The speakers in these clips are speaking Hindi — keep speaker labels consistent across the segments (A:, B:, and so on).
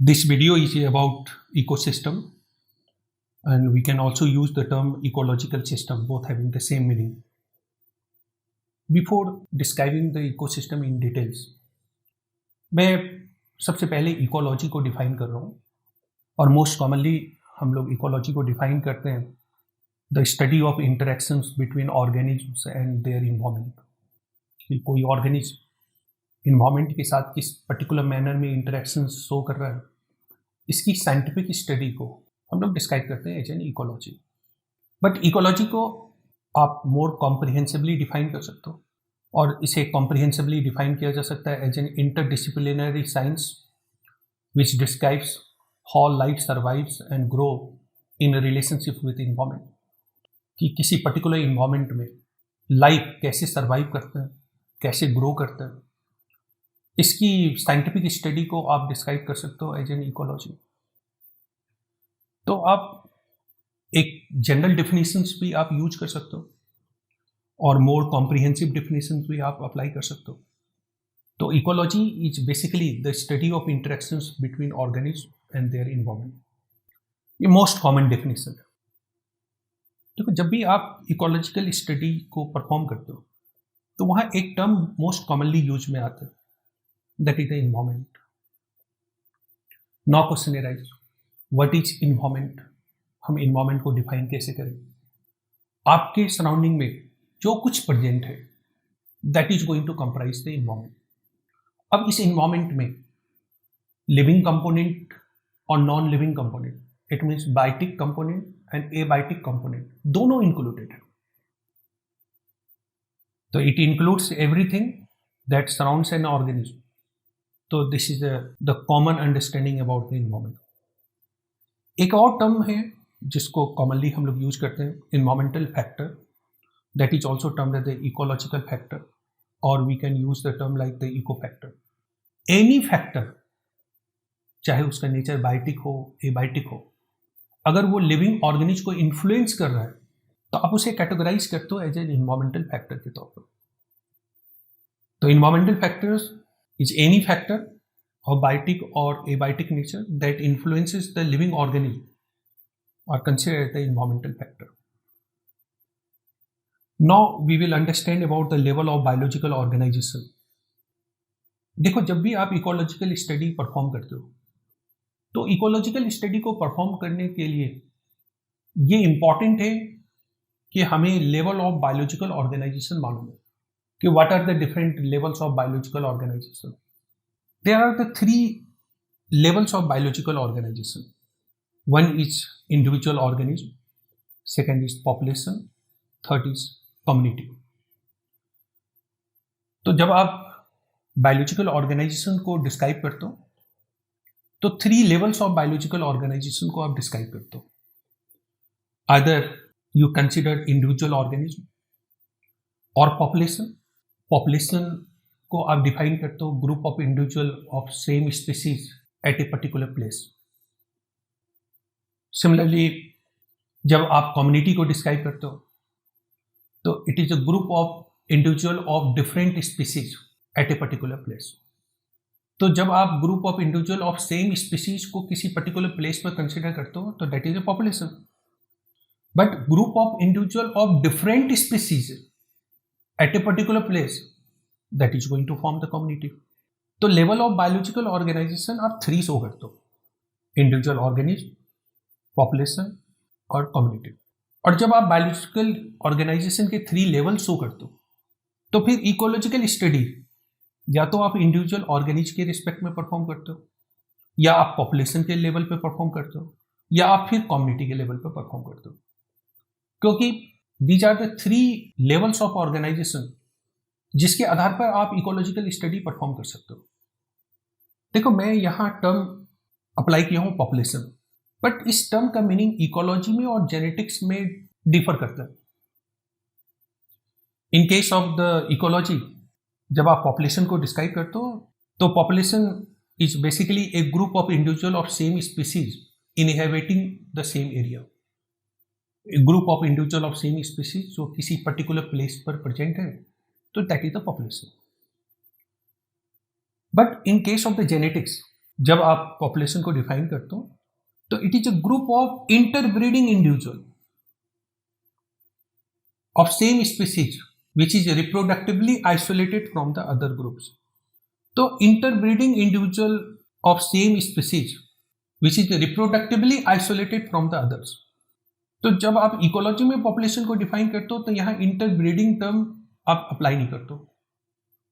A: This video is about ecosystem, and we can also use the term ecological system, both having the same meaning. Before describing the ecosystem in details, मैं सबसे पहले इकोलॉजी को डिफाइन कर रहा हूँ, और मोस्ट कॉमनली हम लोग इकोलॉजी को डिफाइन करते हैं the study of interactions between organisms and their environment, कि कोई ऑर्गेनिज्म इन्वायरमेंट के साथ किस पर्टिकुलर मैनर में इंटरेक्शंस शो कर रहा है, इसकी साइंटिफिक स्टडी को हम लोग डिस्क्राइब करते हैं as an ecology. But ecology को आप मोर कॉम्प्रिहेंसिवली डिफाइन कर सकते हो, और इसे कॉम्प्रिहेंसिवली डिफाइन किया जा सकता है as an interdisciplinary science which describes how life survives and grow in relationship with environment, कि किसी पर्टिकुलर इन्वायरमेंट में लाइफ कैसे सर्वाइव करते हैं, कैसे ग्रो करते हैं, इसकी साइंटिफिक स्टडी को आप डिस्क्राइब कर सकते हो एज एन इकोलॉजी. तो आप एक जनरल डेफिनेशंस भी आप यूज कर सकते हो, और मोर कॉम्प्रिहेंसिव डेफिनेशंस भी आप अप्लाई कर सकते हो. तो ecology is basically the study of interactions between organism and their environment. ये मोस्ट कॉमन डेफिनेशन है. देखो, जब भी आप इकोलॉजिकल स्टडी को परफॉर्म करते हो तो वहाँ एक टर्म मोस्ट कॉमनली यूज में आता है, that is the environment. Now question arise, what is environment? हम इन्वायरमेंट को डिफाइन कैसे करें? आपके सराउंडिंग में जो कुछ प्रेजेंट है, that is going to comprise the environment. अब इस इन्वायरमेंट में लिविंग कंपोनेंट और non living component, it means biotic component and abiotic component, दोनों इंक्लूडेड है. तो it includes everything that surrounds an organism. तो this is the common understanding about the environment. एक और टर्म है जिसको कॉमनली हम लोग यूज करते हैं, environmental factor, that is also termed as the ecological factor, और we can use the term like the eco factor. Any factor, चाहे उसका नेचर बायोटिक हो, एबायोटिक हो, अगर वो लिविंग ऑर्गेनिज्म को इन्फ्लुएंस कर रहा है तो आप उसे कैटेगराइज करते हो एज एन इन्वायरमेंटल फैक्टर के तौर पर. तो environmental factors is any factor of biotic or abiotic nature that influences the living organism are considered the environmental factor. Now we will understand about the level of biological organization. देखो, जब भी आप इकोलॉजिकल स्टडी परफॉर्म करते हो तो इकोलॉजिकल स्टडी को परफॉर्म करने के लिए ये इंपॉर्टेंट है कि हमें लेवल ऑफ बायोलॉजिकल ऑर्गेनाइजेशन मालूम है कि what are the different levels of biological organization. There are the three levels of biological organization. One is individual organism, second is population, third is community. तो जब आप बायोलॉजिकल ऑर्गेनाइजेशन को डिस्क्राइब करते हो तो three levels of biological organisation को आप डिस्क्राइब करते हो. Either you consider individual organism और पॉपुलेशन. पॉपुलेशन को आप डिफाइन करते हो group of individual of same species at a particular place. Similarly जब आप कम्युनिटी को डिस्क्राइब करते हो तो it is a group of individual of different species at a particular place. तो जब आप group of individual of same species को किसी पर्टिकुलर प्लेस पर कंसिडर करते हो तो that is a population. But group of individual of different species at a particular place, that is going to form the community. तो level of biological organization आप थ्री शो करते हो, इंडिविजुअल ऑर्गेनिज्म, पॉपुलेशन और कम्युनिटी. और जब आप बायोलॉजिकल ऑर्गेनाइजेशन के थ्री लेवल शो करते हो तो फिर इकोलॉजिकल स्टडी या तो आप इंडिविजुअल ऑर्गेनिज्म के रिस्पेक्ट में परफॉर्म करते हो, या आप पॉपुलेशन के लेवल पे परफॉर्म करते हो, या आप फिर कम्युनिटी के लेवल पे परफॉर्म करते हो. क्योंकि These are the three levels of organization जिसके आधार पर आप इकोलॉजिकल स्टडी परफॉर्म कर सकते हो. देखो, मैं यहाँ टर्म अप्लाई किया हूँ पॉपुलेशन, बट इस टर्म का मीनिंग इकोलॉजी में और जेनेटिक्स में डिफर करता है. In case of the ecology, जब आप पॉपुलेशन को डिस्क्राइब करते हो तो population is basically A group of individual of same species inhabiting the same area. Group of individual of same species जो किसी पर्टिकुलर प्लेस पर प्रेजेंट है, तो that is the population. But in case of the genetics, जब आप पॉपुलेशन को डिफाइन करते हो तो it is a group of interbreeding individual of same species which is reproductively isolated from the other groups. तो interbreeding individual of same species which is reproductively isolated from the others. तो जब आप इकोलॉजी में पॉपुलेशन को डिफाइन करते हो तो यहाँ इंटरब्रीडिंग टर्म आप अप्लाई नहीं करते हो,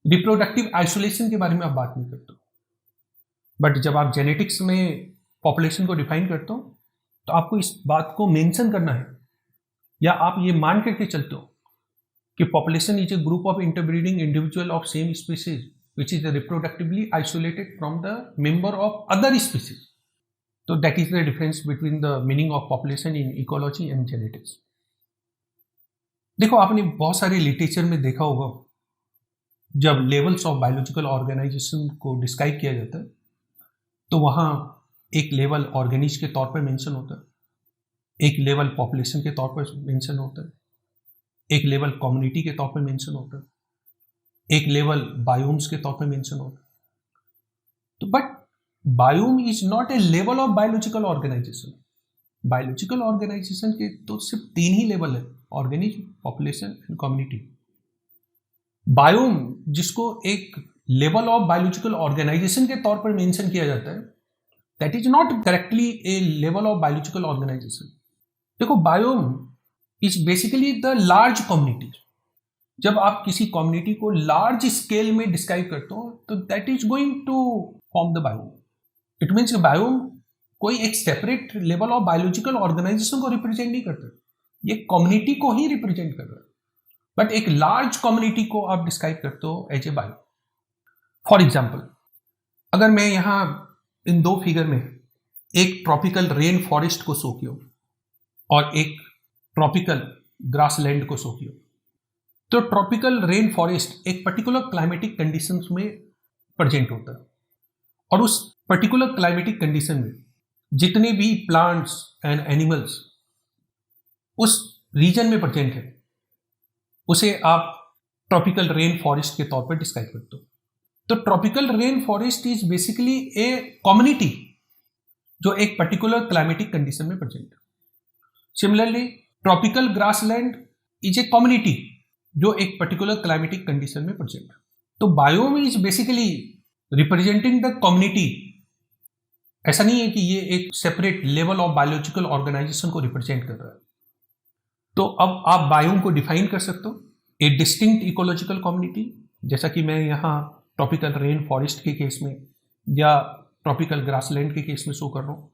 A: रिप्रोडक्टिव आइसोलेशन के बारे में आप बात नहीं करते हो। बट जब आप जेनेटिक्स में पॉपुलेशन को डिफाइन करते हो तो आपको इस बात को मेंशन करना है या आप ये मान करके चलते हो कि population is a group of interbreeding individual of same species which is reproductively isolated from the member of other species. तो that is the difference between the meaning of population in ecology and genetics. देखो, आपने बहुत सारे लिटरेचर में देखा होगा जब लेवल्स ऑफ बायोलॉजिकल ऑर्गेनाइजेशन को डिस्क्राइब किया जाता है तो वहाँ एक लेवल ऑर्गेनिज के तौर पर मेंशन होता है, एक लेवल पॉपुलेशन के तौर पर मेंशन होता है, एक लेवल कम्युनिटी के तौर पर मेंशन होता है, एक लेवल बायोम्स के तौर पर मेंशन होता है। तो but biome is not a level of biological organization. Biological organization के तो सिर्फ 3 ही लेवल है, organism, population and community. Biome जिसको एक लेवल ऑफ बायोलॉजिकल ऑर्गेनाइजेशन के तौर पर मेंशन किया जाता है, that is not directly a level of biological organisation. देखो, biome is basically the large community. जब आप किसी कम्युनिटी को लार्ज स्केल में डिस्क्राइब करते हो तो that is going to form the biome. It means biome कोई एक separate level of biological organisation को रिप्रेजेंट नहीं करता, ये कम्युनिटी को ही रिप्रेजेंट कर रहा है। बट एक लार्ज कम्युनिटी को आप डिस्क्राइब करते हो as a bio. For example, अगर मैं यहाँ इन 2 फिगर में एक ट्रॉपिकल रेन फॉरेस्ट को शो किया और एक ट्रॉपिकल ग्रासलैंड को शो किया, तो ट्रॉपिकल रेन फॉरेस्ट एक पर्टिकुलर क्लाइमेटिक कंडीशंस में प्रेजेंट होता है और उस पर्टिकुलर क्लाइमेटिक कंडीशन में जितने भी प्लांट्स एंड एनिमल्स उस रीजन में प्रेजेंट है उसे आप ट्रॉपिकल रेन फॉरेस्ट के तौर पर डिस्क्राइब करते हो। तो tropical rain forest is basically a community जो एक पर्टिकुलर क्लाइमेटिक कंडीशन में प्रेजेंट है। Similarly, tropical grassland is a community जो एक पर्टिकुलर क्लाइमेटिक कंडीशन में प्रेजेंट है। तो biome is basically representing the community. ऐसा नहीं है कि ये एक separate level of biological organisation को रिप्रेजेंट कर रहा है। तो अब आप बायोम को डिफाइन कर सकते हो, ए डिस्टिंक्ट इकोलॉजिकल कम्युनिटी, जैसा कि मैं यहाँ ट्रॉपिकल रेन फॉरेस्ट के केस में या ट्रॉपिकल ग्रासलैंड के केस में शो कर रहा हूँ।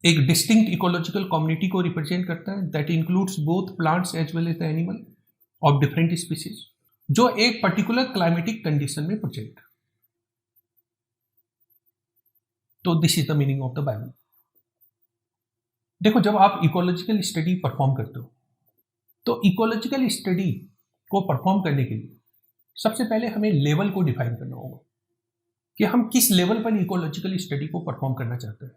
A: एक डिस्टिंक्ट इकोलॉजिकल कम्युनिटी को रिप्रेजेंट करता है that includes both plants as well as the animal of different species जो एक पर्टिकुलर क्लाइमेटिक कंडीशन में प्रेजेंट है। तो this is the meaning of the biome. देखो, जब आप इकोलॉजिकल स्टडी परफॉर्म करते हो तो इकोलॉजिकल स्टडी को परफॉर्म करने के लिए सबसे पहले हमें लेवल को डिफाइन करना होगा कि हम किस लेवल पर इकोलॉजिकल स्टडी को परफॉर्म करना चाहते हैं।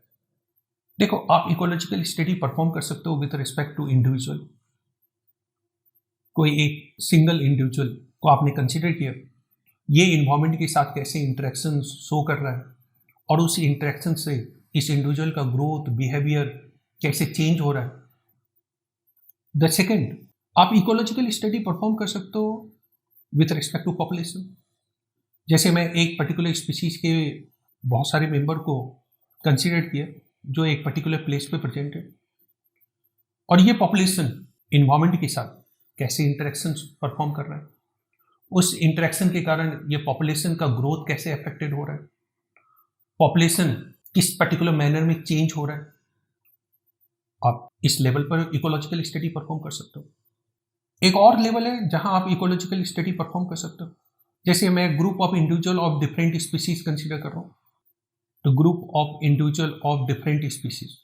A: देखो, आप इकोलॉजिकल स्टडी परफॉर्म कर सकते हो विद रिस्पेक्ट टू इंडिविजुअल। कोई एक सिंगल इंडिविजुअल को आपने कंसिडर किया, ये इन्वायरमेंट के साथ कैसे इंटरेक्शन शो कर रहा है और उस इंटरेक्शन से इस इंडिविजुअल का ग्रोथ, बिहेवियर कैसे चेंज हो रहा है। द सेकेंड, आप इकोलॉजिकल स्टडी परफॉर्म कर सकते हो विथ रिस्पेक्ट टू पॉपुलेशन। जैसे मैं एक पर्टिकुलर स्पीसीज के बहुत सारे मेंबर को कंसिडर किया जो एक पर्टिकुलर प्लेस पे प्रेजेंट है और ये पॉपुलेशन इन्वायरमेंट के साथ कैसे इंटरेक्शन परफॉर्म कर रहा है, उस इंटरेक्शन के कारण ये पॉपुलेशन का ग्रोथ कैसे अफेक्टेड हो रहा है, पॉपुलेशन किस पर्टिकुलर मैनर में चेंज हो रहा है। आप इस लेवल पर इकोलॉजिकल स्टडी परफॉर्म कर सकते हो। एक और लेवल है जहां आप इकोलॉजिकल स्टडी परफॉर्म कर सकते हो। जैसे मैं group of individual of different species consider कर रहा हूँ, तो group of individual of different species,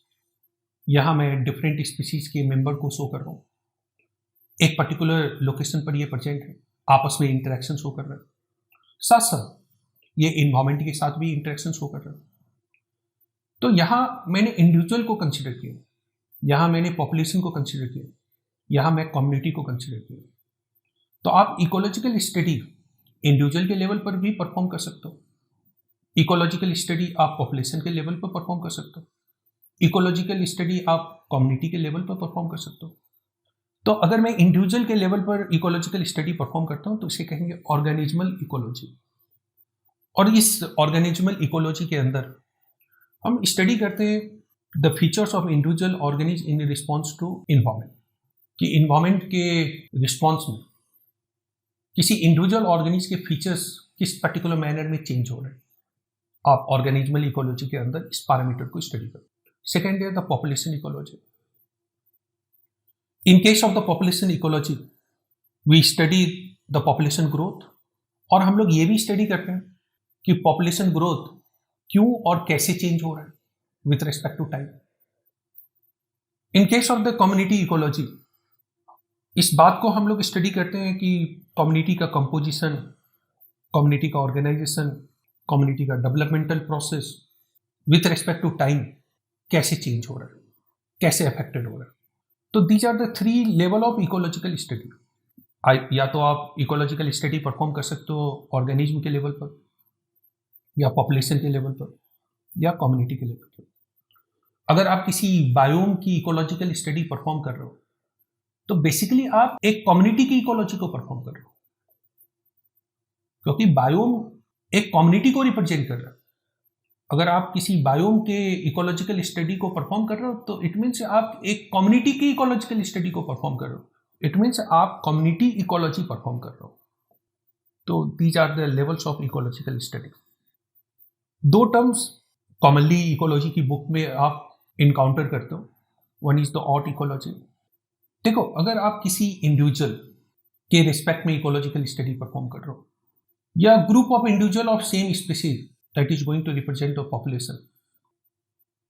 A: यहाँ मैं डिफरेंट स्पीसीज के मेंबर को शो कर रहा हूँ। एक पर्टिकुलर लोकेशन पर ये प्रेजेंट है, आपस में इंटरेक्शन शो कर रहा है, साथ साथ ये इन्वायरमेंट के साथ भी इंटरेक्शन शो कर रहा है। तो यहाँ मैंने इंडिविजुअल को कंसीडर किया, यहाँ मैंने पॉपुलेशन को कंसीडर किया, यहाँ मैं कम्युनिटी को कंसीडर किया। तो आप इकोलॉजिकल स्टडी इंडिविजुअल के लेवल पर भी परफॉर्म कर सकते हो, इकोलॉजिकल स्टडी आप पॉपुलेशन के लेवल पर परफॉर्म कर सकते हो, इकोलॉजिकल स्टडी आप कम्युनिटी के लेवल पर परफॉर्म कर सकते हो। तो अगर मैं इंडिविजुअल के लेवल पर इकोलॉजिकल स्टडी परफॉर्म करता हूं तो इसे कहेंगे ऑर्गेनिज्मल इकोलॉजी। और इस ऑर्गेनिज्मल इकोलॉजी के अंदर हम स्टडी करते हैं the features of individual organism in response to environment, कि इन्वायरमेंट के रिस्पॉन्स में किसी इंडिविजुअल ऑर्गेनिज्म के फीचर्स किस पर्टिकुलर मैनर में चेंज हो रहे हैं। आप ऑर्गेनिज्मल इकोलॉजी के अंदर इस पैरामीटर को स्टडी करते हैं। सेकेंड है the population ecology. In case of the population ecology we study the population growth, और हम लोग ये भी स्टडी करते हैं कि पॉपुलेशन ग्रोथ क्यों और कैसे चेंज हो रहा है with respect to time. In case of the community ecology, इस बात को हम लोग स्टडी करते हैं कि कम्युनिटी का कंपोजिशन, कम्युनिटी का ऑर्गेनाइजेशन, कम्युनिटी का developmental process with respect to time कैसे चेंज हो रहा है, कैसे अफेक्टेड हो रहा है। तो these are the 3 level of ecological study. या तो आप इकोलॉजिकल स्टडी परफॉर्म कर सकते हो ऑर्गेनिज्म के लेवल पर, या पॉपुलेशन के लेवल पर, या कम्युनिटी के लेवल पर। अगर आप किसी बायोम की इकोलॉजिकल स्टडी परफॉर्म कर रहे हो तो बेसिकली आप एक कम्युनिटी की इकोलॉजी को परफॉर्म कर रहे हो, क्योंकि बायोम एक कम्युनिटी को रिप्रेजेंट कर रहा है। अगर आप किसी बायोम के इकोलॉजिकल स्टडी को परफॉर्म कर रहे हो तो इट मीन्स आप एक कम्युनिटी की इकोलॉजिकल स्टडी को परफॉर्म कर रहे हो, इट मीन्स आप कम्युनिटी इकोलॉजी परफॉर्म कर रहे हो। तो these are the levels of ecological study. 2 terms commonly ecology की बुक में आप इनकाउंटर करते हो, one is the autecology. देखो, अगर आप किसी इंडिविजुअल के रिस्पेक्ट में इकोलॉजिकल स्टडी परफॉर्म कर रहे हो, या group of individual of same species that is going to represent a population,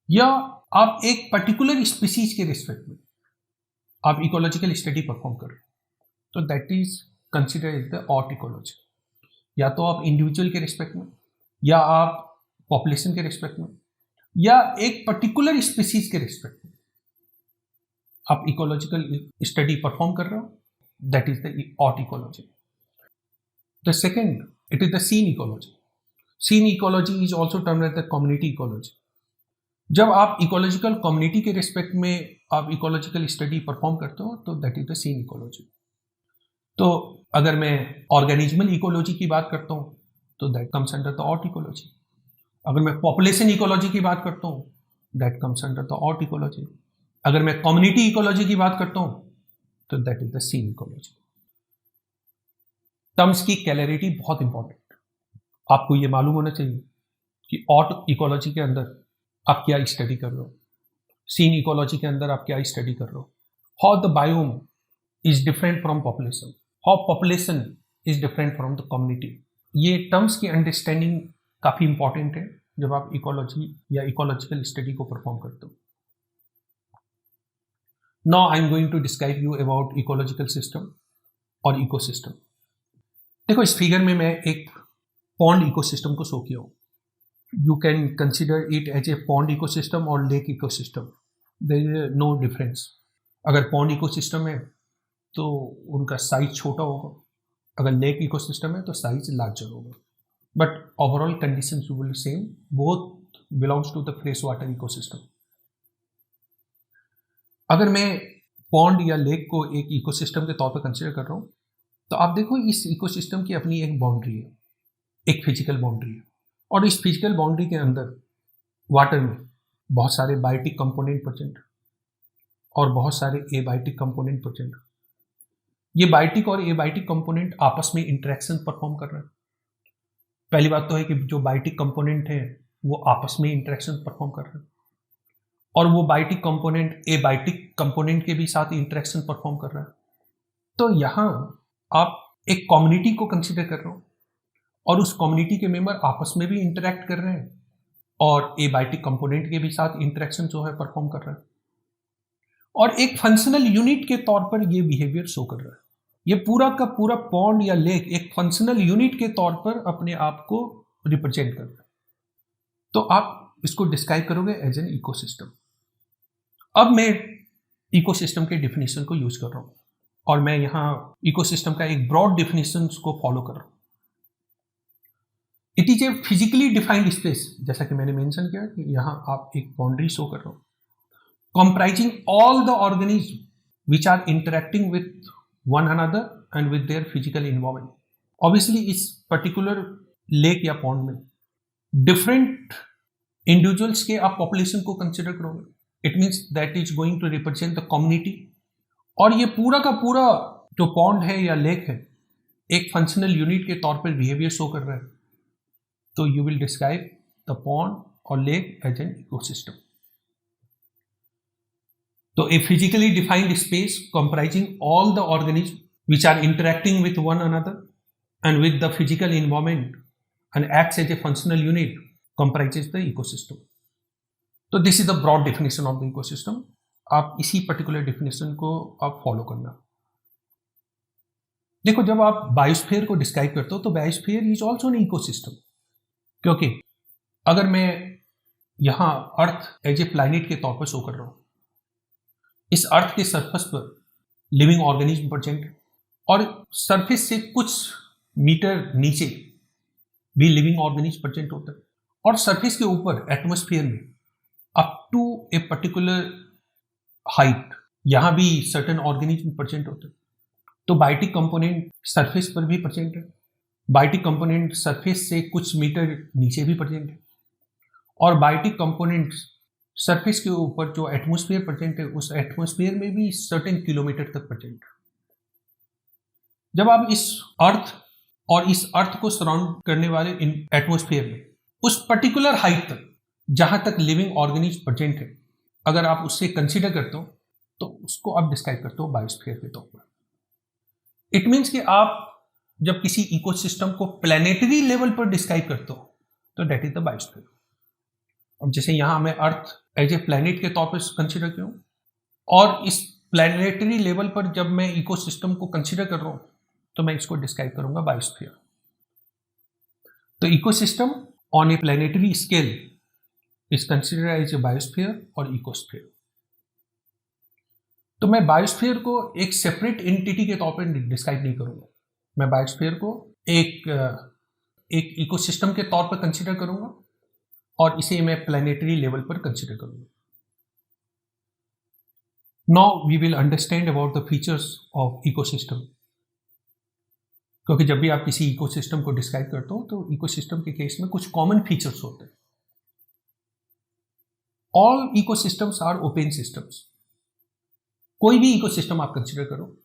A: या आप एक पर्टिकुलर स्पीसीज के रिस्पेक्ट में आप इकोलॉजिकल स्टडी परफॉर्म कर रहे हो, तो that is considered as the autecology. या तो आप इंडिविजुअल के रिस्पेक्ट में, या आप पॉपुलेशन के रिस्पेक्ट में, या एक पर्टिकुलर स्पीसीज के रिस्पेक्ट में आप इकोलॉजिकल स्टडी परफॉर्म कर रहे हो, that is the autecology. The second, it is the synecology. Synecology is also termed as the community ecology. जब आप इकोलॉजिकल कम्युनिटी के रिस्पेक्ट में आप इकोलॉजिकल स्टडी परफॉर्म करते हो तो that is the synecology. तो अगर मैं ऑर्गेनिज्मल इकोलॉजी की बात करता हूँ तो that comes under the autecology. अगर मैं पॉपुलेशन इकोलॉजी की बात करता हूँ that comes under the autecology. अगर मैं कम्युनिटी इकोलॉजी की बात करता हूँ तो that is the synecology. Terms की क्लैरिटी बहुत इंपॉर्टेंट। आपको ये मालूम होना चाहिए कि ऑट इकोलॉजी के अंदर आप क्या स्टडी कर रहे हो, सीन इकोलॉजी के अंदर आप क्या स्टडी कर रहे हो, how the biome is different from population, how population is different from the community. ये टर्म्स की अंडरस्टैंडिंग काफ़ी इंपॉर्टेंट है जब आप इकोलॉजी या इकोलॉजिकल स्टडी को परफॉर्म करते हो। Now I am going to describe you about ecological system और इकोसिस्टम। देखो, इस फिगर में मैं एक पॉन्ड इकोसिस्टम को शो किया हूँ। You can consider it as a pond ecosystem और lake ecosystem, there is no difference. अगर पॉन्ड इकोसिस्टम है तो उनका साइज छोटा होगा, अगर लेक इकोसिस्टम है तो साइज लार्जर होगा, but overall conditions will be same, both belongs to the fresh water ecosystem. अगर मैं पॉन्ड या लेक को एक इकोसिस्टम के तौर पर कंसिडर कर रहा हूँ तो आप देखो इस इकोसिस्टम की अपनी एक बाउंड्री है, एक फिजिकल बाउंड्री है, और इस फिजिकल बाउंड्री के अंदर वाटर में बहुत सारे बायोटिक कंपोनेंट प्रेजेंट और बहुत सारे एबायोटिक कंपोनेंट प्रेजेंट। ये बायोटिक और एबायोटिक कंपोनेंट आपस में इंटरेक्शन परफॉर्म कर रहे हैं। पहली बात तो है कि जो बायोटिक कंपोनेंट हैं वो आपस में इंटरेक्शन परफॉर्म कर रहे हैं, और वो बायोटिक कंपोनेंट एबायोटिक कंपोनेंट के भी साथ इंटरेक्शन परफॉर्म कर रहा है। तो यहाँ आप एक कम्युनिटी को कंसिडर कर रहे हो और उस कम्युनिटी के मेंबर आपस में भी इंटरेक्ट कर रहे हैं और एबायोटिक कंपोनेंट के भी साथ इंटरेक्शन जो है परफॉर्म कर रहे हैं, और एक फंक्शनल यूनिट के तौर पर ये बिहेवियर शो कर रहा है। ये पूरा का पूरा पॉन्ड या लेक एक फंक्शनल यूनिट के तौर पर अपने आप को रिप्रेजेंट कर रहा है। तो आप इसको डिस्क्राइब करोगे एज एन इकोसिस्टम। अब मैं इकोसिस्टम के डिफिनीशन को यूज कर रहा हूँ और मैं यहाँ इकोसिस्टम का एक ब्रॉड डिफिनीशन को फॉलो कर रहा हूँ। It is a physically defined space, जैसा कि मैंने मेंशन किया कि यहाँ आप एक बाउंड्री शो कर रहे हो, comprising all the organisms which are interacting with one another and with their physical environment. Obviously इस particular lake या pond में different individuals के आप population को consider करोगे, it means that is going to represent the community, और ये पूरा का पूरा जो pond है या lake है एक functional unit के तौर पर behavior show कर रहा है, तो you will describe the pond or lake as an ecosystem. So a physically defined space comprising all the organisms which are interacting with one another and with the physical environment and acts as a functional unit comprises the ecosystem. So this is the broad definition of the ecosystem. आप इसी particular definition को आप follow करना. देखो जब आप बायोस्फीयर को डिस्क्राइब करते हो तो biosphere is also an ecosystem, क्योंकि अगर मैं यहाँ अर्थ एज ए प्लैनेट के तौर पर शो कर रहा हूँ, इस अर्थ के सरफेस पर लिविंग ऑर्गेनिज्म प्रेजेंट है और सरफेस से कुछ मीटर नीचे भी लिविंग ऑर्गेनिज्म प्रेजेंट होता है, और सरफेस के ऊपर एटमॉस्फेयर में up to a particular height यहाँ भी सर्टेन ऑर्गेनिज्म प्रेजेंट होते हैं. तो बायोटिक कंपोनेंट सरफेस पर भी प्रेजेंट है, बायोटिक कंपोनेंट सरफेस से कुछ मीटर नीचे भी प्रेजेंट है, और बायोटिक कंपोनेंट सरफेस के ऊपर जो एटमॉस्फेयर प्रेजेंट है उस एटमॉस्फेयर में भी सर्टेन किलोमीटर तक प्रेजेंट है. जब आप इस अर्थ और इस अर्थ को सराउंड करने वाले इन एटमॉस्फेयर में उस पर्टिकुलर हाइट तक जहां तक लिविंग ऑर्गेनिज्म प्रेजेंट है, अगर आप उससे कंसीडर करते हो तो उसको आप डिस्क्राइब करते हो बायोस्फीयर के तौर पर. इट मीन्स कि आप जब किसी इकोसिस्टम को प्लैनेटरी लेवल पर डिस्क्राइब करते हो तो दैट इज द बायोस्फीयर. अब जैसे यहाँ मैं अर्थ एज ए प्लैनेट के तौर पर कंसीडर किया हूँ, और इस प्लैनेटरी लेवल पर जब मैं इकोसिस्टम को कंसीडर कर रहा हूँ तो मैं इसको डिस्क्राइब करूंगा बायोस्फीयर. तो ecosystem on a planetary scale is consider as a biosphere और इकोस्फीयर. तो मैं बायोस्फीयर को एक सेपरेट एंटिटी के तौर पर डिस्क्राइब नहीं करूंगा, मैं बायोस्फीयर को एक इकोसिस्टम के तौर पर कंसीडर करूंगा और इसे मैं प्लैनेटरी लेवल पर कंसीडर करूंगा. Now we will understand about the features of ecosystem, क्योंकि जब भी आप किसी इकोसिस्टम को डिस्क्राइब करते हो तो इकोसिस्टम के केस में कुछ कॉमन फीचर्स होते हैं. All ecosystems are open systems. कोई भी इकोसिस्टम आप कंसीडर करो,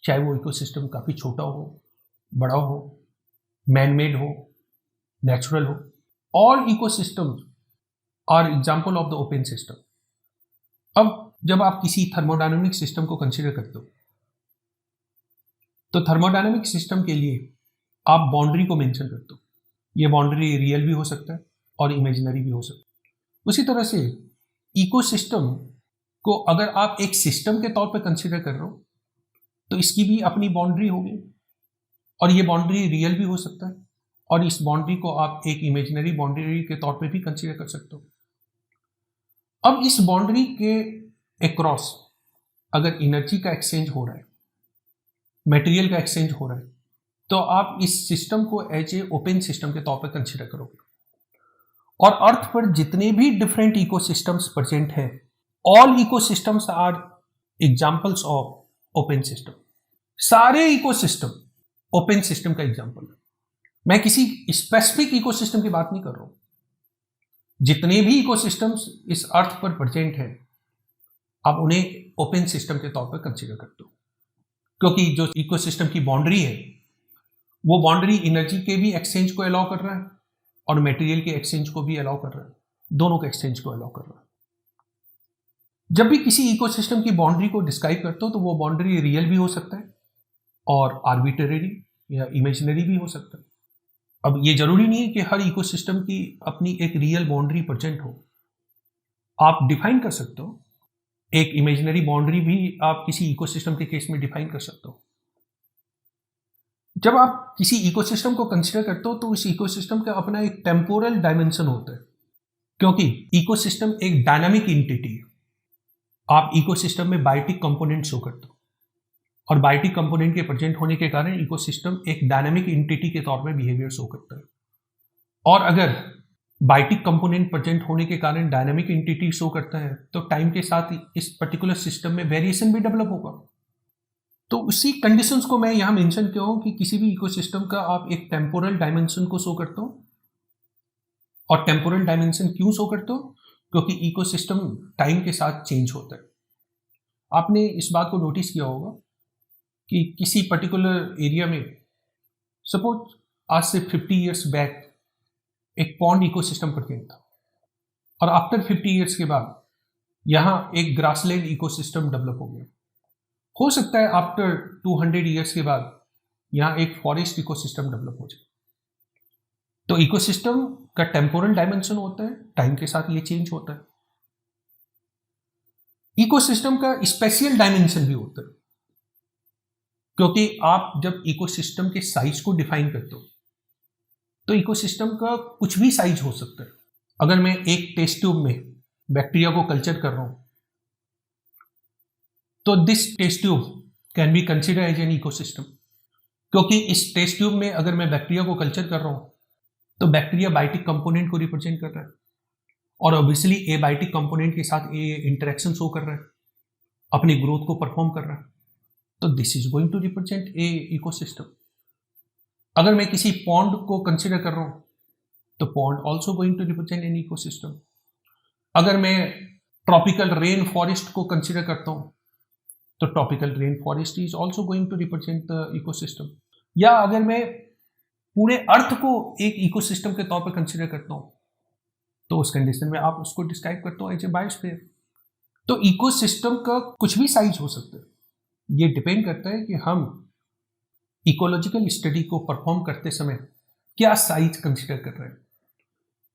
A: चाहे वो इकोसिस्टम काफी छोटा हो, बड़ा हो, मैन मेड हो, नेचुरल हो, all ecosystems are example of the open system. अब जब आप किसी थर्मोडायनेमिक सिस्टम को कंसीडर करते हो तो थर्मोडायनेमिक सिस्टम के लिए आप बाउंड्री को मेंशन करते हो. ये बाउंड्री रियल भी हो सकता है और इमेजिनरी भी हो सकता है. उसी तरह से इकोसिस्टम को अगर आप एक सिस्टम के तौर पर कंसीडर कर रहे हो तो इसकी भी अपनी बाउंड्री होगी, और ये बाउंड्री रियल भी हो सकता है, और इस बाउंड्री को आप एक इमेजिनरी बाउंड्री के तौर पे भी कंसीडर कर सकते हो. अब इस बाउंड्री के अक्रॉस अगर एनर्जी का एक्सचेंज हो रहा है, मटेरियल का एक्सचेंज हो रहा है, तो आप इस सिस्टम को एज ए ओपन सिस्टम के तौर पर कंसीडर करोगे. और अर्थ पर जितने भी डिफरेंट इकोसिस्टम्स प्रेजेंट हैं, all ecosystems are examples of open system. सारे इकोसिस्टम ओपन सिस्टम का एग्जांपल है. मैं किसी स्पेसिफिक इकोसिस्टम की बात नहीं कर रहा हूं. जितने भी इकोसिस्टम्स इस अर्थ पर प्रेजेंट हैं, आप उन्हें ओपन सिस्टम के तौर पर कंसीडर करते हो, क्योंकि जो इकोसिस्टम की बाउंड्री है वो बाउंड्री एनर्जी के भी एक्सचेंज को अलाउ कर रहा है और मटेरियल के एक्सचेंज को भी अलाउ कर रहा है, दोनों के एक्सचेंज को अलाउ कर रहा है. जब भी किसी इकोसिस्टम की बाउंड्री को डिस्क्राइब करते हो तो वो बाउंड्री रियल भी हो सकता है और आर्बिट्रेरी या इमेजिनरी भी हो सकता है. अब ये जरूरी नहीं है कि हर इकोसिस्टम की अपनी एक रियल बाउंड्री प्रेजेंट हो. आप डिफाइन कर सकते हो, एक इमेजिनरी बाउंड्री भी आप किसी इकोसिस्टम के केस में डिफाइन कर सकते हो. जब आप किसी इकोसिस्टम को कंसीडर करते हो तो इस इकोसिस्टम का अपना एक टेम्पोरल डायमेंशन होता है, क्योंकि इकोसिस्टम एक डायनामिक एंटिटी है. आप इकोसिस्टम में बायोटिक कंपोनेंट शो करते हो, और बायोटिक कंपोनेंट के प्रेजेंट होने के कारण इकोसिस्टम एक डायनामिक एंटिटी के तौर पर बिहेवियर शो करता है. और अगर बायोटिक कंपोनेंट प्रेजेंट होने के कारण डायनामिक एंटिटी शो करता है, तो टाइम के साथ इस पर्टिकुलर सिस्टम में वेरिएशन भी डेवलप होगा। तो उसी कंडीशंस को मैं यहाँ मेंशन किया हूँ कि किसी भी इकोसिस्टम का आप एक टेम्पोरल डायमेंशन को शो करते हो। और टेम्पोरल डायमेंशन क्यों शो करते हो? क्योंकि इकोसिस्टम टाइम के साथ चेंज होता है। आपने इस बात को नोटिस किया होगा कि किसी पर्टिकुलर एरिया में, सपोज आज से 50 ईयर्स बैक एक पॉन्ड इकोसिस्टम प्रेजेंट था, और आफ्टर 50 ईयर्स के बाद यहाँ एक ग्रासलैंड इकोसिस्टम डेवलप हो गया। हो सकता है आफ्टर 200 ईयर्स के बाद यहाँ एक फॉरेस्ट इकोसिस्टम डेवलप हो जाए। तो इकोसिस्टम का टेम्पोरल डायमेंशन होता है, टाइम के साथ ये चेंज होता है। इकोसिस्टम का स्पेशियल डायमेंशन भी होता है, क्योंकि आप जब इकोसिस्टम के साइज को डिफाइन करते हो तो इकोसिस्टम का कुछ भी साइज हो सकता है। अगर मैं एक टेस्ट ट्यूब में बैक्टीरिया को कल्चर कर रहा हूं, तो this test tube can be consider as an ecosystem, क्योंकि इस टेस्ट ट्यूब में अगर मैं बैक्टीरिया को कल्चर कर रहा हूं तो बैक्टीरिया बायोटिक कंपोनेंट को रिप्रेजेंट कर रहा है, और ऑब्वियसली ए बायोटिक कंपोनेंट के साथ ए इंटरेक्शन शो कर रहा है, अपनी ग्रोथ को परफॉर्म कर रहा है। तो this is going to represent a ecosystem. अगर मैं किसी पॉन्ड को कंसिडर कर रहा हूं तो pond also going to represent an ecosystem. अगर मैं ट्रॉपिकल रेन फॉरेस्ट को कंसिडर करता हूं तो tropical rain forest is also going to represent the ecosystem. या अगर मैं पूरे अर्थ को एक इकोसिस्टम के तौर पर कंसिडर करता हूं तो उस कंडीशन में आप उसको डिस्क्राइब करते हो एज ए बायोस्फीयर। तो इकोसिस्टम का कुछ भी साइज हो सकता है। ये डिपेंड करता है कि हम इकोलॉजिकल स्टडी को परफॉर्म करते समय क्या साइज कंसिडर कर रहे हैं,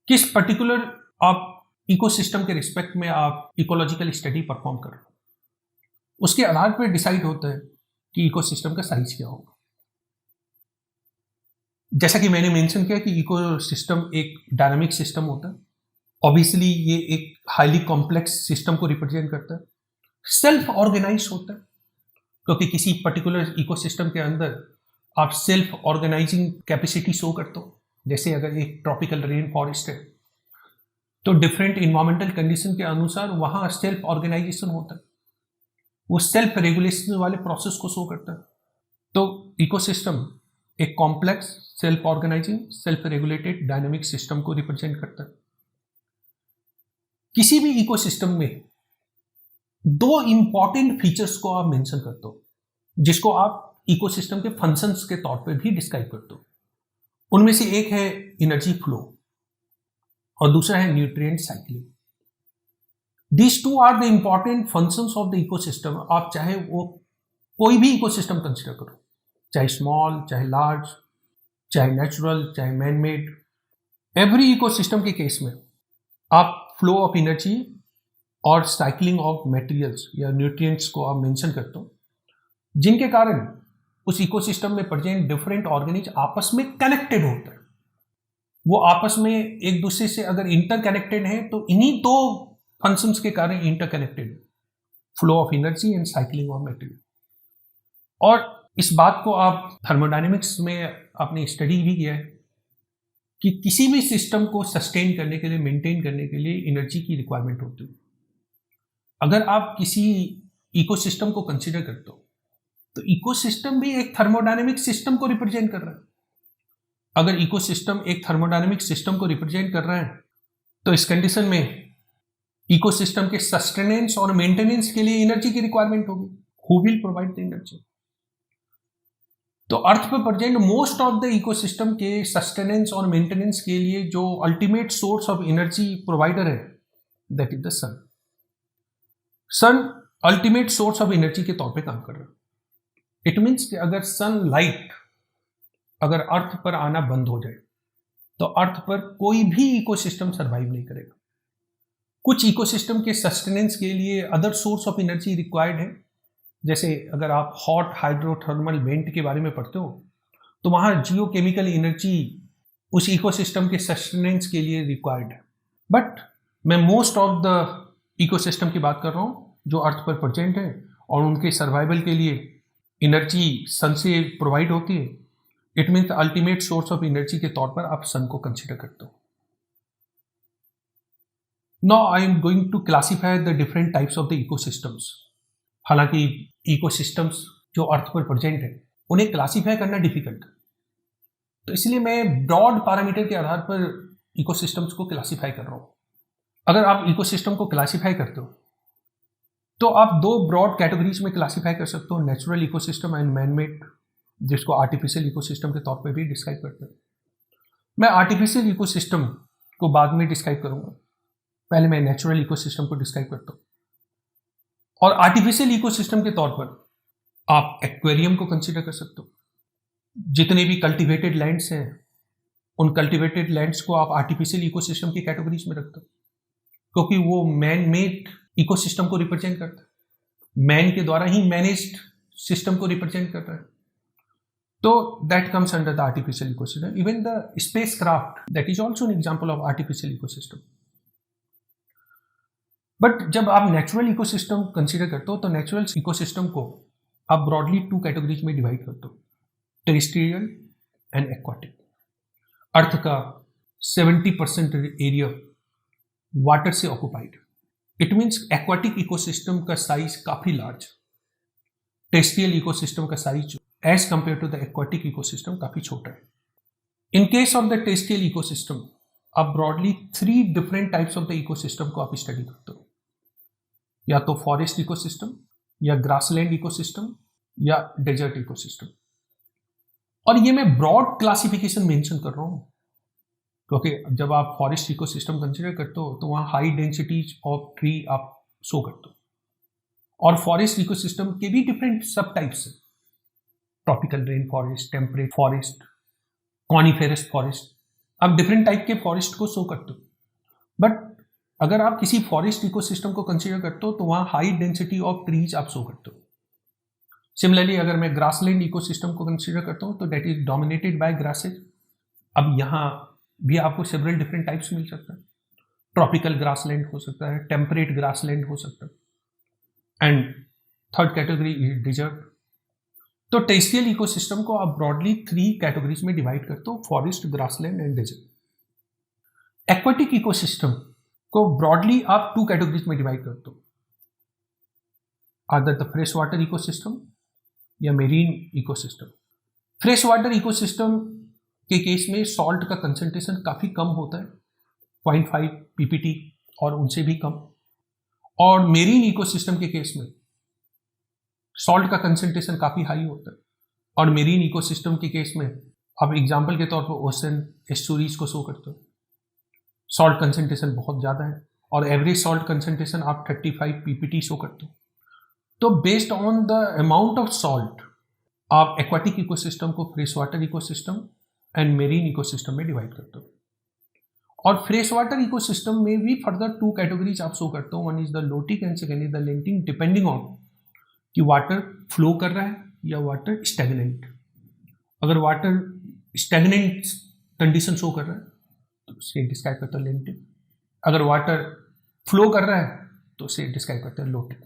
A: किस पर्टिकुलर आप इकोसिस्टम के रिस्पेक्ट में आप इकोलॉजिकल स्टडी परफॉर्म कर रहे हो, उसके आधार पर डिसाइड होता है कि इकोसिस्टम का साइज क्या होगा। जैसा कि मैंने मेंशन किया कि इकोसिस्टम एक डायनामिक सिस्टम होता है। ऑब्वियसली ये एक हाईली कॉम्प्लेक्स सिस्टम को रिप्रेजेंट करता है, सेल्फ ऑर्गेनाइज होता है, क्योंकि किसी पर्टिकुलर इकोसिस्टम के अंदर आप सेल्फ ऑर्गेनाइजिंग कैपेसिटी शो करते हो। जैसे अगर एक ट्रॉपिकल रेन फॉरेस्ट है तो डिफरेंट इन्वायरमेंटल कंडीशन के अनुसार वहाँ सेल्फ ऑर्गेनाइजेशन होता है, वो सेल्फ रेगुलेशन वाले प्रोसेस को शो करता है। तो इकोसिस्टम एक complex, self organizing, self regulated dynamic system को रिप्रेजेंट करता है। किसी भी इकोसिस्टम में दो इंपॉर्टेंट फीचर्स को आप मेंशन करते हो, जिसको आप इकोसिस्टम के फंक्शंस के तौर पे भी डिस्क्राइब करते हो। उनमें से एक है एनर्जी फ्लो और दूसरा है nutrient cycling. These two are the important functions of the ecosystem. आप चाहे वो कोई भी इकोसिस्टम कंसिडर करो, चाहे स्मॉल, चाहे लार्ज, चाहे नेचुरल, चाहे मैन मेड, एवरी इकोसिस्टम के केस में आप फ्लो ऑफ एनर्जी और साइक्लिंग ऑफ मटेरियल्स या न्यूट्रिएंट्स को आप मेंशन करते हो, जिनके कारण उस इकोसिस्टम में प्रेजेंट डिफरेंट ऑर्गेनिज आपस में कनेक्टेड होता है। वो आपस में एक दूसरे से अगर इंटरकनेक्टेड है तो इन्हीं दो फंक्शंस के कारण इंटरकनेक्टेड है, flow of energy and cycling of material. और इस बात को आप थर्मोडायनेमिक्स में आपने स्टडी भी किया है कि किसी भी सिस्टम को सस्टेन करने के लिए, मेंटेन करने के लिए एनर्जी की रिक्वायरमेंट होती है। अगर आप किसी इकोसिस्टम को कंसिडर करते हो तो इकोसिस्टम भी एक थर्मोडायनेमिक सिस्टम को रिप्रेजेंट कर रहा है। अगर इकोसिस्टम एक थर्मोडायनेमिक सिस्टम को रिप्रेजेंट कर रहा है तो इस कंडीशन में इकोसिस्टम के सस्टेनेंस और मेंटेनेंस के लिए एनर्जी की रिक्वायरमेंट होगी। Who will provide the energy? तो अर्थ पर present most of the ecosystem के सस्टेनेंस और मेंटेनेंस के लिए जो ultimate source of energy provider है, that is the sun. Sun ultimate source of energy के तौर पे काम कर रहा है। इट मीन्स कि अगर सनलाइट अगर अर्थ पर आना बंद हो जाए तो अर्थ पर कोई भी इकोसिस्टम सर्वाइव नहीं करेगा। कुछ इकोसिस्टम के सस्टेनेंस के लिए other source of energy required है। जैसे अगर आप हॉट हाइड्रोथर्मल वेंट के बारे में पढ़ते हो तो वहाँ जियोकेमिकल एनर्जी उस इकोसिस्टम के सस्टेनेंस के लिए रिक्वायर्ड है। बट मैं मोस्ट ऑफ द इकोसिस्टम की बात कर रहा हूँ जो अर्थ पर प्रेजेंट है और उनके सर्वाइवल के लिए एनर्जी सन से प्रोवाइड होती है। It means ultimate source of energy के तौर पर आप सन को कंसिडर करते हो। Now I am going to classify the different types of the ecosystems. हालांकि इकोसिस्टम्स जो अर्थ पर प्रेजेंट है उन्हें क्लासीफाई करना डिफिकल्ट है, तो इसलिए मैं ब्रॉड पैरामीटर के आधार पर इकोसिस्टम्स को क्लासीफाई कर रहा हूँ। अगर आप इकोसिस्टम को क्लासीफाई करते हो तो आप दो ब्रॉड कैटेगरीज में क्लासीफाई कर सकते हो, natural ecosystem and man made, जिसको आर्टिफिशियल इकोसिस्टम के तौर पे भी डिस्क्राइब करते हैं। मैं आर्टिफिशियल इकोसिस्टम को बाद में डिस्क्राइब करूंगा, पहले मैं नेचुरल इकोसिस्टम को डिस्क्राइब करता हूँ। और आर्टिफिशियल इकोसिस्टम के तौर पर आप एक्वेरियम को कंसिडर कर सकते हो। जितने भी कल्टिवेटेड लैंड्स हैं उन कल्टिवेटेड लैंड्स को आप आर्टिफिशियल इकोसिस्टम की कैटेगरीज में रखते हो, क्योंकि वो मैन मेड इकोसिस्टम को रिप्रेजेंट करता है, मैन के द्वारा ही मैनेज्ड सिस्टम को रिप्रेजेंट करता है। तो that comes under the artificial ecosystem. Even the space craft that is also an example of artificial ecosystem. But जब आप नेचुरल इकोसिस्टम कंसिडर करते हो तो नेचुरल इकोसिस्टम को आप ब्रॉडली टू कैटेगरीज में डिवाइड करते हो, टेरेस्ट्रियल एंड एक्वाटिक। अर्थ का 70% एरिया वाटर से occupied. It means aquatic ecosystem का साइज काफी लार्ज, टेरेस्ट्रियल इकोसिस्टम का size as compare to the aquatic ecosystem काफी छोटा है। In case of the terrestrial ecosystem आप broadly 3 different types of the ecosystem को आप स्टडी करते हो, या तो फॉरेस्ट इकोसिस्टम, या ग्रासलैंड इकोसिस्टम, या डेजर्ट इकोसिस्टम। और ये मैं ब्रॉड क्लासिफिकेशन मेंशन कर रहा हूं, क्योंकि जब आप फॉरेस्ट इकोसिस्टम कंसिडर करते हो तो वहां हाई डेंसिटीज ऑफ ट्री आप शो करते हो। और फॉरेस्ट इकोसिस्टम के भी डिफरेंट सब टाइप्स हैं, tropical rain forest, temperate forest, coniferous forest. आप डिफरेंट टाइप के फॉरेस्ट को शो करते हो। बट अगर आप किसी फॉरेस्ट इकोसिस्टम को कंसिडर करते हो तो वहां हाई डेंसिटी ऑफ ट्रीज आप शो करते हो। सिमिलरली अगर मैं ग्रासलैंड इकोसिस्टम को कंसिडर करता हूं तो that is dominated by grasses. अब यहां भी आपको सेवरल डिफरेंट टाइप्स मिल सकता है, ट्रॉपिकल ग्रासलैंड हो सकता है, टेम्परेट ग्रासलैंड हो सकता है, and third category is desert. तो टेरेस्ट्रियल इकोसिस्टम को आप ब्रॉडली 3 कैटेगरीज में डिवाइड करते हो, forest, grassland and desert. Aquatic ecosystem को ब्रॉडली आप 2 कैटेगरीज में डिवाइड करते हो, either the fresh water ecosystem या marine ecosystem. Fresh water ecosystem के केस में सॉल्ट का कंसंट्रेशन काफ़ी कम होता है, 0.5 पीपीटी और उनसे भी कम। और मेरीन इकोसिस्टम के केस में सॉल्ट का कंसंट्रेशन काफ़ी हाई होता है। और मेरीन इकोसिस्टम के केस में आप एग्जाम्पल के तौर पर ओशन, एस्चुरीज को शो करते हो, सॉल्ट कंसंट्रेशन बहुत ज़्यादा है और एवरेज सॉल्ट कंसंट्रेशन आप 35 पीपीटी शो करते हो। तो based on the amount of salt आप एक्वाटिक इकोसिस्टम को fresh water ecosystem and marine ecosystem में डिवाइड करते हो। और फ्रेश वाटर इकोसिस्टम में भी फर्दर 2 कैटेगरीज आप शो करते हो, one is the lotic and second is the लेंटिक, depending on कि वाटर फ्लो कर रहा है या वाटर स्टैग्नेंट। अगर वाटर स्टैग्नेंट कंडीशन शो कर रहा है तो उसे डिस्क्राइब करते हैं लेंटिक, अगर वाटर फ्लो कर रहा है तो उसे डिस्क्राइब करते हैं लोटिक।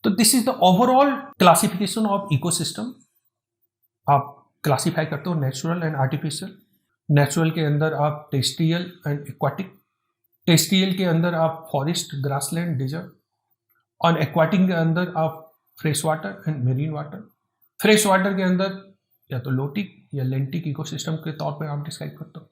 A: तो this is the overall classification of ecosystem. आप क्लासीफाई करते हो नेचुरल एंड आर्टिफिशियल। नेचुरल के अंदर आप टेरेस्ट्रियल एंड एक्वाटिक, टेरेस्ट्रियल के अंदर आप फॉरेस्ट, ग्रासलैंड, डेजर्ट, और एक्वाटिक के अंदर आप fresh water and marine water. Fresh water के अंदर या तो लोटिक या लेंटिक इकोसिस्टम के तौर पर आप डिस्क्राइब करते हो।